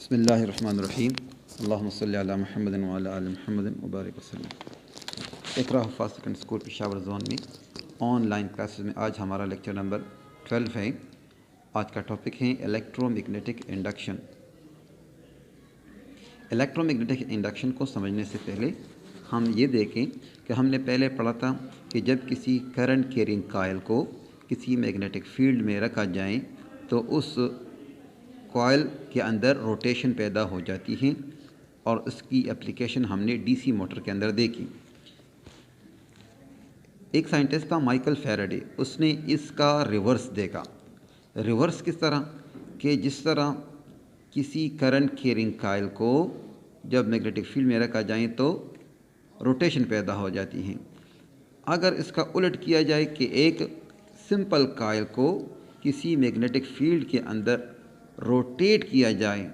بسم اللہ الرحمن الرحیم اللہم صلی علی محمد وعلی آل محمد مبارک وسلم۔ اقرا حفاظ سیکنڈ اسکول پشاور زون میں آن لائن کلاسز میں آج ہمارا لیکچر نمبر 12 ہے۔ آج کا ٹاپک ہے electro magnetic induction. Electro magnetic induction کو سمجھنے سے پہلے ہم یہ دیکھیں کہ ہم نے پہلے پڑھا تھا کہ جب کسی کرنٹ کیرنگ کائل کو کسی میگنیٹک فیلڈ میں رکھا جائے تو اس کوائل کے اندر روٹیشن پیدا ہو جاتی ہے، اور اس کی اپلیکیشن ہم نے ڈی سی موٹر کے اندر دیکھی۔ ایک سائنٹسٹ تھا مائیکل فیراڈے، اس نے اس کا ریورس دیکھا۔ ریورس کس طرح کہ جس طرح کسی کرنٹ کیرنگ کائل کو جب میگنیٹک فیلڈ میں رکھا جائے تو روٹیشن پیدا ہو جاتی ہے۔ اگر اس کا الٹ کیا جائے کہ ایک سمپل کائل کو کسی میگنیٹک فیلڈ کے اندر روٹیٹ کیا جائے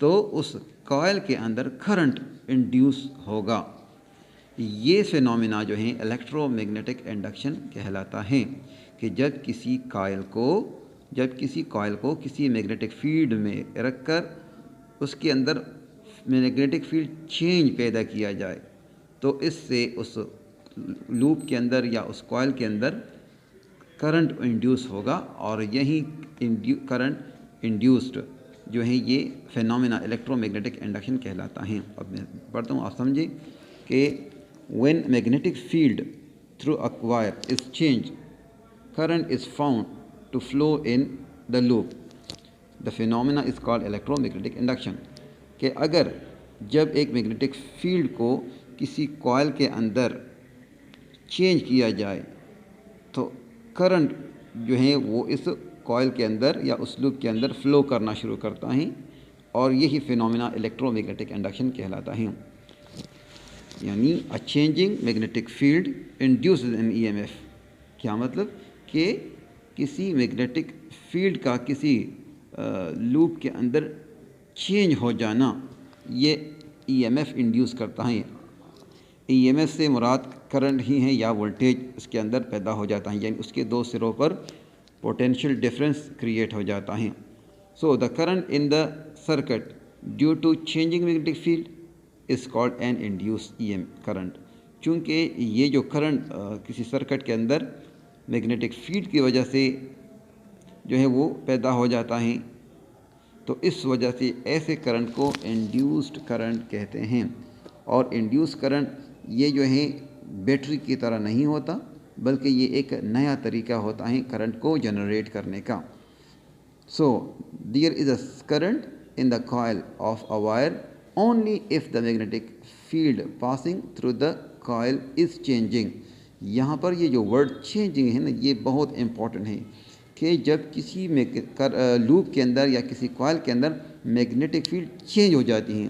تو اس کائل کے اندر کرنٹ انڈیوس ہوگا۔ یہ فینومینا جو ہیں الیکٹرو میگنیٹک انڈکشن کہلاتا ہے کہ جب کسی کائل کو کسی میگنیٹک فیلڈ میں رکھ کر اس کے اندر میگنیٹک فیلڈ چینج پیدا کیا جائے تو اس سے اس لوپ کے اندر یا اس کائل کے اندر کرنٹ انڈیوس ہوگا، اور یہی کرنٹ انڈیوسڈ جو ہے یہ فینومینا الیکٹرو میگنیٹک انڈکشن کہلاتا ہے۔ اب میں پڑھتا ہوں، آپ سمجھیں کہ when magnetic field through a coil is changed, current is found to flow in the loop. The phenomena is called electromagnetic induction. کہ اگر جب ایک میگنیٹک فیلڈ کو کسی کوائل کے اندر چینج کیا جائے تو کرنٹ جو ہے وہ اس کوائل کے اندر یا اس لوپ کے اندر فلو کرنا شروع کرتا ہے، اور یہی فینومینا الیکٹرو میگنیٹک انڈکشن کہلاتا ہے۔ یعنی a changing magnetic field induces an EMF۔ کیا مطلب کہ کسی میگنیٹک فیلڈ کا کسی لوپ کے اندر چینج ہو جانا یہ EMF انڈیوس کرتا ہے۔ EMF سے مراد کرنٹ ہی ہے یا وولٹیج اس کے اندر پیدا ہو جاتا ہے، یعنی اس کے دو سروں پر پوٹینشیل ڈفرینس کریٹ ہو جاتا ہے۔ So the current in the circuit due to changing magnetic field is called an induced EM current۔ چونکہ یہ جو کرنٹ کسی سرکٹ کے اندر میگنیٹک فیلڈ کی وجہ سے جو ہے وہ پیدا ہو جاتا ہے، تو اس وجہ سے ایسے کرنٹ کو انڈیوسڈ کرنٹ کہتے ہیں۔ اور انڈیوس کرنٹ یہ جو ہے بیٹری کی طرح نہیں ہوتا، بلکہ یہ ایک نیا طریقہ ہوتا ہے کرنٹ کو جنریٹ کرنے کا۔ So there is a current in the coil of a wire only if the magnetic field passing through the coil is changing۔ یہاں پر یہ جو ورڈ چینجنگ ہے نا، یہ بہت امپورٹنٹ ہے کہ جب کسی لوپ کے اندر یا کسی کوائل کے اندر میگنیٹک فیلڈ چینج ہو جاتی ہیں۔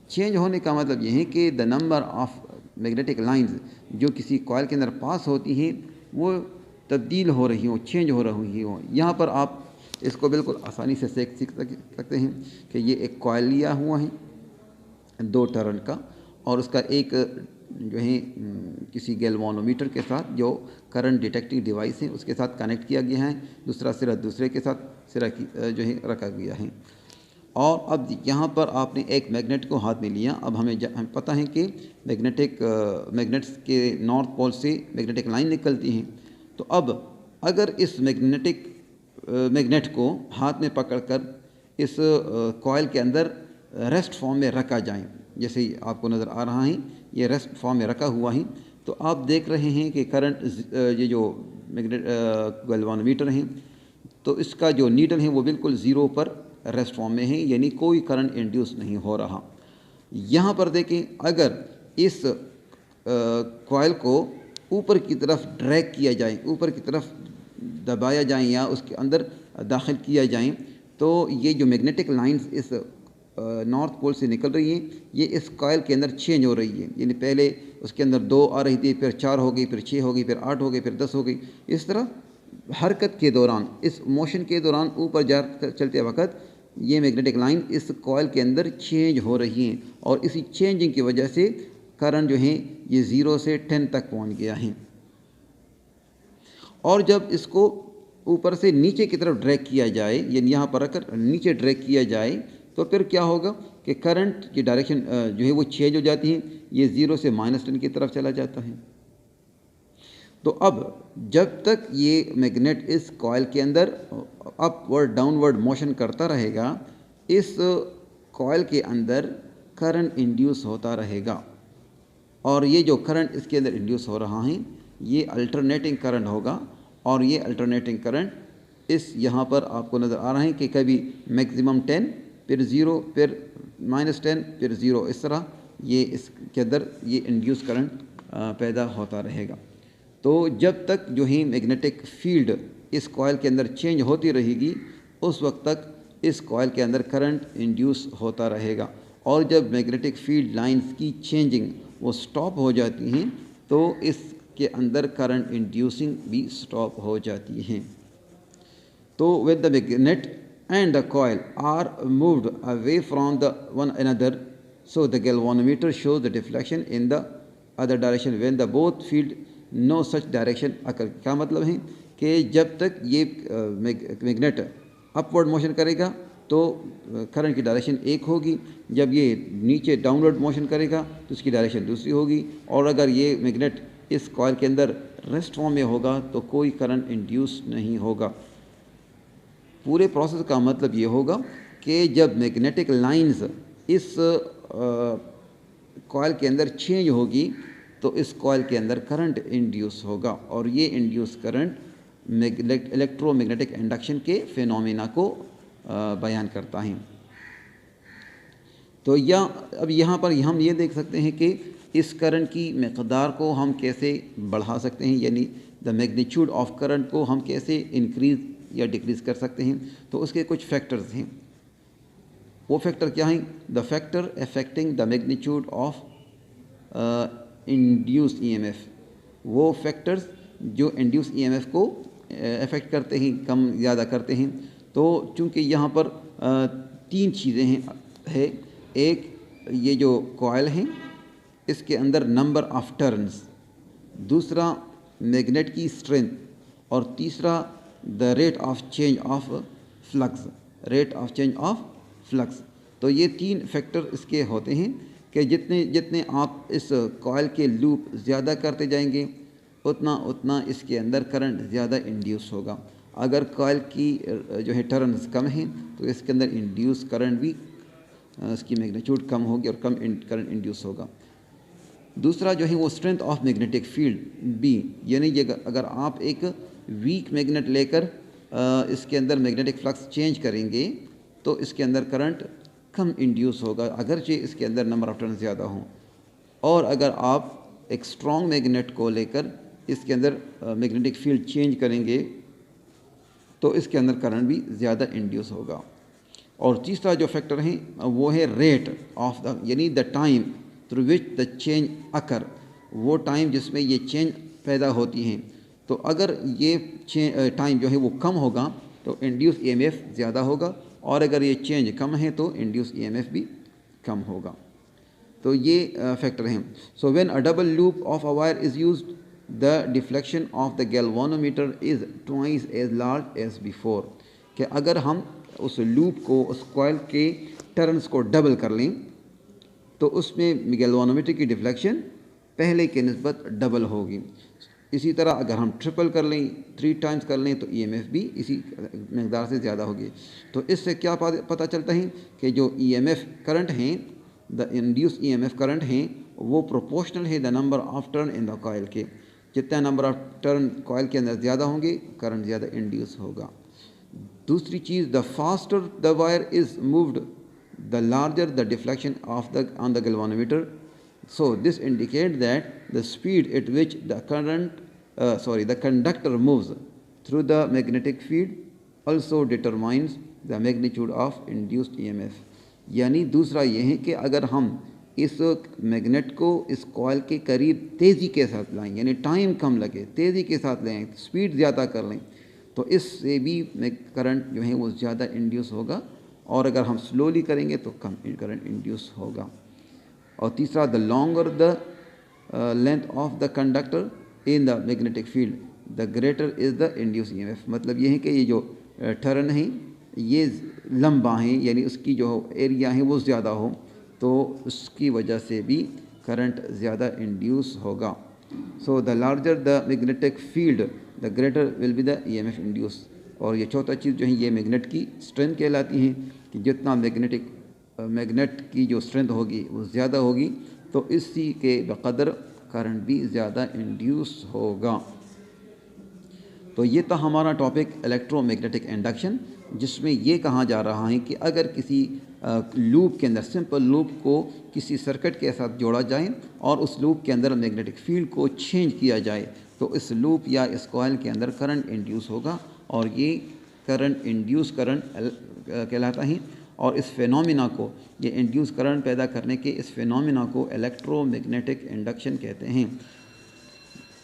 چینج ہونے کا مطلب یہ ہے کہ the number of magnetic lines جو کسی کوائل کے اندر پاس ہوتی ہیں وہ تبدیل ہو رہی ہوں، چینج ہو رہی ہوں۔ یہاں پر آپ اس کو بالکل آسانی سے سیکھ سکتے ہیں کہ یہ ایک کوائل لیا ہوا ہے 2 ٹرن کا، اور اس کا ایک جو ہے کسی گیلوانومیٹر کے ساتھ جو کرنٹ ڈیٹیکٹنگ ڈیوائس ہے اس کے ساتھ کنیکٹ کیا گیا ہے، دوسرا سرا دوسرے کے ساتھ سرا جو ہے رکھا گیا ہے۔ اور اب یہاں پر آپ نے ایک میگنیٹ کو ہاتھ میں لیا۔ اب ہمیں پتہ ہے کہ میگنیٹس کے نارتھ پول سے میگنیٹک لائن نکلتی ہیں، تو اب اگر اس میگنیٹ کو ہاتھ میں پکڑ کر اس کوائل کے اندر ریسٹ فارم میں رکھا جائے، جیسے آپ کو نظر آ رہا ہے یہ ریسٹ فارم میں رکھا ہوا ہے، تو آپ دیکھ رہے ہیں کہ کرنٹ یہ جو گیلوانومیٹر ہیں تو اس کا جو نیڈل ہے وہ بالکل 0 پر ریسٹ فارم میں ہے، یعنی کوئی کرنٹ انڈیوس نہیں ہو رہا۔ یہاں پر دیکھیں اگر اس کوائل کو اوپر کی طرف ڈریگ کیا جائے، اوپر کی طرف دبایا جائیں یا اس کے اندر داخل کیا جائیں، تو یہ جو میگنیٹک لائنز اس نارتھ پول سے نکل رہی ہیں یہ اس کوائل کے اندر چینج ہو رہی ہے، یعنی پہلے اس کے اندر 2 آ رہی تھی، پھر 4 ہو گئی، پھر 6 ہو گئی، پھر 8 ہو گئی، پھر 10 ہو گئی۔ اس طرح حرکت کے دوران، اس موشن کے دوران اوپر چلتے وقت یہ میگنیٹک لائن اس کوائل کے اندر چینج ہو رہی ہیں، اور اسی چینجنگ کی وجہ سے کرنٹ جو ہے یہ 0 سے 10 تک پہنچ گیا ہے۔ اور جب اس کو اوپر سے نیچے کی طرف ڈریگ کیا جائے، یعنی یہاں پر رکھ کر نیچے ڈریگ کیا جائے، تو تو پھر کیا ہوگا کہ کرنٹ کی ڈائریکشن جو ہے وہ چینج ہو جاتی ہے، یہ 0 سے -10 کی طرف چلا جاتا ہے۔ تو اب جب تک یہ میگنیٹ اس کوائل کے اندر اپ ورڈ ڈاؤن ورڈ موشن کرتا رہے گا، اس کوائل کے اندر کرنٹ انڈیوس ہوتا رہے گا، اور یہ جو کرنٹ اس کے اندر انڈیوس ہو رہا ہے یہ الٹرنیٹنگ کرنٹ ہوگا، اور یہ الٹرنیٹنگ کرنٹ اس یہاں پر آپ کو نظر آ رہا ہے کہ کبھی میکسیمم 10 پھر 0 پھر -10 پھر 0، اس طرح یہ اس کے اندر یہ انڈیوس کرنٹ پیدا ہوتا رہے گا۔ تو جب تک جو ہی میگنیٹک فیلڈ اس کوائل کے اندر چینج ہوتی رہے گی، اس وقت تک اس کوائل کے اندر کرنٹ انڈیوس ہوتا رہے گا، اور جب میگنیٹک فیلڈ لائنز کی چینجنگ وہ سٹاپ ہو جاتی ہیں تو اس کے اندر کرنٹ انڈیوسنگ بھی سٹاپ ہو جاتی ہیں۔ تو when the magnet and the coil are moved away from the one another, so the galvanometer shows the deflection in the other direction when the both field no such direction occur۔ کیا مطلب ہے کہ جب تک یہ magnet upward motion کرے گا تو current کی ڈائریکشن ایک ہوگی، جب یہ نیچے ڈاؤن ورڈ موشن کرے گا تو اس کی ڈائریکشن دوسری ہوگی، اور اگر یہ میگنیٹ اس کوائل کے اندر ریسٹ فارم میں ہوگا تو کوئی کرنٹ انڈیوس نہیں ہوگا۔ پورے پروسیس کا مطلب یہ ہوگا کہ جب میگنیٹک لائنز اس کوائل کے اندر چینج ہوگی تو اس کوائل کے اندر کرنٹ انڈیوس ہوگا، اور یہ induce current electro magnetic induction کے فینومینا کو بیان کرتا ہے۔ تو اب یہاں پر ہم یہ دیکھ سکتے ہیں کہ اس کرنٹ کی مقدار کو ہم کیسے بڑھا سکتے ہیں، یعنی دا میگنیچیوڈ آف کرنٹ کو ہم کیسے انکریز یا ڈکریز کر سکتے ہیں۔ تو اس کے کچھ فیکٹرز ہیں۔ وہ فیکٹر کیا ہیں؟ The factor affecting the magnitude of induced E M F, وہ فیکٹرز جو انڈیوس ای ایم ایف کو افیکٹ کرتے ہیں، کم زیادہ کرتے ہیں۔ تو چونکہ یہاں پر 3 چیزیں ہیں، ایک یہ جو کوائل ہیں اس کے اندر نمبر آف ٹرنز، دوسرا میگنیٹ کی اسٹرینتھ، اور تیسرا the rate of change of flux, rate of change of flux. تو یہ 3 فیکٹر اس کے ہوتے ہیں کہ جتنے آپ اس کوائل کے لوپ زیادہ کرتے جائیں گے اتنا اس کے اندر کرنٹ زیادہ انڈیوس ہوگا۔ اگر کوائل کی جو ہے ٹرنز کم ہیں تو اس کے اندر انڈیوس کرنٹ بھی اس کی میگنیچیوڈ کم ہوگی اور کم کرنٹ انڈیوس ہوگا۔ دوسرا جو ہے وہ strength of magnetic field B, یعنی اگر آپ ایک ویک میگنیٹ لے کر اس کے اندر میگنیٹک فلکس چینج کریں گے تو اس کے اندر کرنٹ کم انڈیوس ہوگا، اگرچہ اس کے اندر نمبر آف ٹرن زیادہ ہوں۔ اور اگر آپ ایک اسٹرانگ میگنیٹ کو لے کر اس کے اندر میگنیٹک فیلڈ چینج کریں گے تو اس کے اندر کرنٹ بھی زیادہ انڈیوس ہوگا۔ اور تیسرا جو فیکٹر ہے وہ ہے ریٹ آف دا، یعنی the time through which the change occur, وہ ٹائم جس میں یہ چینج پیدا ہوتی ہیں۔ تو اگر یہ ٹائم جو ہے وہ کم ہوگا تو انڈیوس ای ایم ایف زیادہ ہوگا، اور اگر یہ چینج کم ہے تو انڈیوس ای ایم ایف بھی کم ہوگا۔ تو یہ فیکٹر ہیں۔ So when a double loop of a wire is used the deflection of the galvanometer is twice as large as before, کہ اگر ہم اس لوپ کو، اس کوائل کے ٹرنز کو ڈبل کر لیں تو اس میں گیلوانومیٹر کی ڈیفلیکشن پہلے کے نسبت ڈبل ہوگی۔ اسی طرح اگر ہم ٹرپل کر لیں، 3 ٹائمز کر لیں تو ای ایم ایف بھی اسی مقدار سے زیادہ ہوگی۔ تو اس سے کیا پتہ چلتا ہے کہ جو ای ایم ایف کرنٹ ہیں، the induce E M F current ہیں، وہ پروپورشنل ہے the number of turn in the coil کے، جتنا نمبر آف ٹرن کوائل کے اندر زیادہ ہوں گے کرنٹ زیادہ انڈیوس ہوگا۔ دوسری چیز، the faster the wire is moved the larger the deflection of the on the galvanometer, so this indicates that the speed at which the conductor moves through the magnetic field also determines the magnitude of induced EMF۔ یعنی دوسرا یہ ہے کہ اگر ہم اس magnet کو اس coil کے قریب تیزی کے ساتھ لائیں، یعنی ٹائم کم لگے، تیزی کے ساتھ لیں، اسپیڈ زیادہ کر لیں، تو اس سے بھی کرنٹ جو ہے وہ زیادہ انڈیوس ہوگا، اور اگر ہم سلولی کریں گے تو کم کرنٹ انڈیوس ہوگا۔ اور تیسرا، the longer the length of the conductor in the magnetic field the greater is the induce E M F. مطلب یہ ہے کہ یہ جو ٹرن ہیں یہ لمبا ہیں یعنی اس کی جو ایریا ہیں وہ زیادہ ہو تو اس کی وجہ سے بھی کرنٹ زیادہ انڈیوس ہوگا. So the larger the magnetic field the greater will be the E M F induce. اور یہ چوتھا چیز جو ہے یہ میگنیٹ کی اسٹرینتھ کہلاتی ہیں کہ جتنا میگنیٹ کی جو اسٹرینتھ ہوگی وہ زیادہ ہوگی تو اسی کے بقدر کرنٹ بھی زیادہ انڈیوس ہوگا. تو یہ تھا ہمارا ٹاپک الیکٹرو میگنیٹک انڈکشن، جس میں یہ کہا جا رہا ہے کہ اگر کسی لوپ کے اندر سمپل لوپ کو کسی سرکٹ کے ساتھ جوڑا جائے اور اس لوپ کے اندر میگنیٹک فیلڈ کو چینج کیا جائے تو اس لوپ یا اس کوائل کے اندر کرنٹ انڈیوس ہوگا اور یہ کرنٹ انڈیوس کرنٹ کہلاتا ہے. اور اس فینومینا کو یہ انڈیوس کرنٹ پیدا کرنے کے اس فینومینا کو الیکٹرو میگنیٹک انڈکشن کہتے ہیں.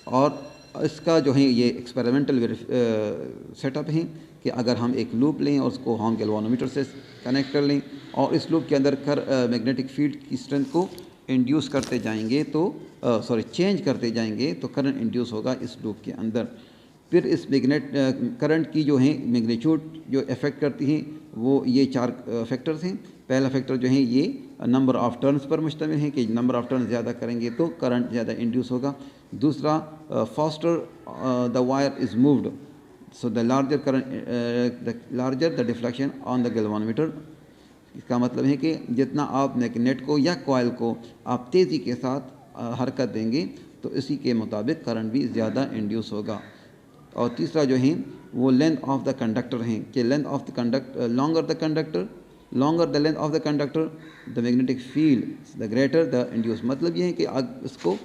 اور اس کا جو ہے یہ ایکسپیریمنٹل سیٹ اپ ہیں کہ اگر ہم ایک لوپ لیں اور اس کو ہم گیلوانومیٹر سے کنیکٹ کر لیں اور اس لوپ کے اندر میگنیٹک فیلڈ کی اسٹرینتھ کو انڈیوس کرتے جائیں گے تو چینج کرتے جائیں گے تو کرنٹ انڈیوس ہوگا اس لوپ کے اندر. پھر اس کرنٹ کی جو ہیں میگنیچیوڈ جو افیکٹ کرتی ہیں وہ یہ 4 فیکٹرز ہیں. پہلا فیکٹر جو ہے یہ نمبر آف ٹرنز پر مشتمل ہے کہ نمبر آف ٹرنز زیادہ کریں گے تو کرنٹ زیادہ انڈیوس ہوگا. دوسرا faster the wire is moved so the larger the deflection on the galvanometer. اس کا مطلب ہے کہ جتنا آپ میگنیٹ کو یا کوائل کو آپ تیزی کے ساتھ حرکت دیں گے تو اسی کے مطابق کرنٹ بھی زیادہ انڈیوس ہوگا. اور تیسرا جو ہے وہ لینتھ آف دا کنڈکٹر ہیں کہ length of the conductor longer the length of the conductor the magnetic field the greater the induce. مطلب یہ ہے کہ اس کو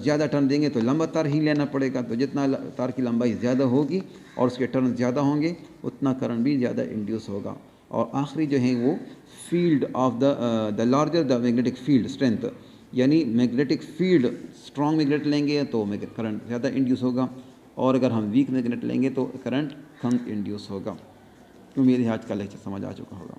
زیادہ ٹرن دیں گے تو لمبا تار ہی لینا پڑے گا، تو جتنا تار کی لمبائی زیادہ ہوگی اور اس کے ٹرن زیادہ ہوں گے اتنا کرنٹ بھی زیادہ انڈیوس ہوگا. اور آخری جو ہے وہ field of the larger the magnetic field strength, یعنی میگنیٹک فیلڈ اسٹرانگ میگنیٹ لیں گے تو کرنٹ زیادہ انڈیوس ہوگا اور اگر ہم ویک میگنیٹ لیں گے تو کرنٹ کم انڈیوس ہوگا. امید ہے آج کا لیکچر سمجھ آ چکا ہوگا.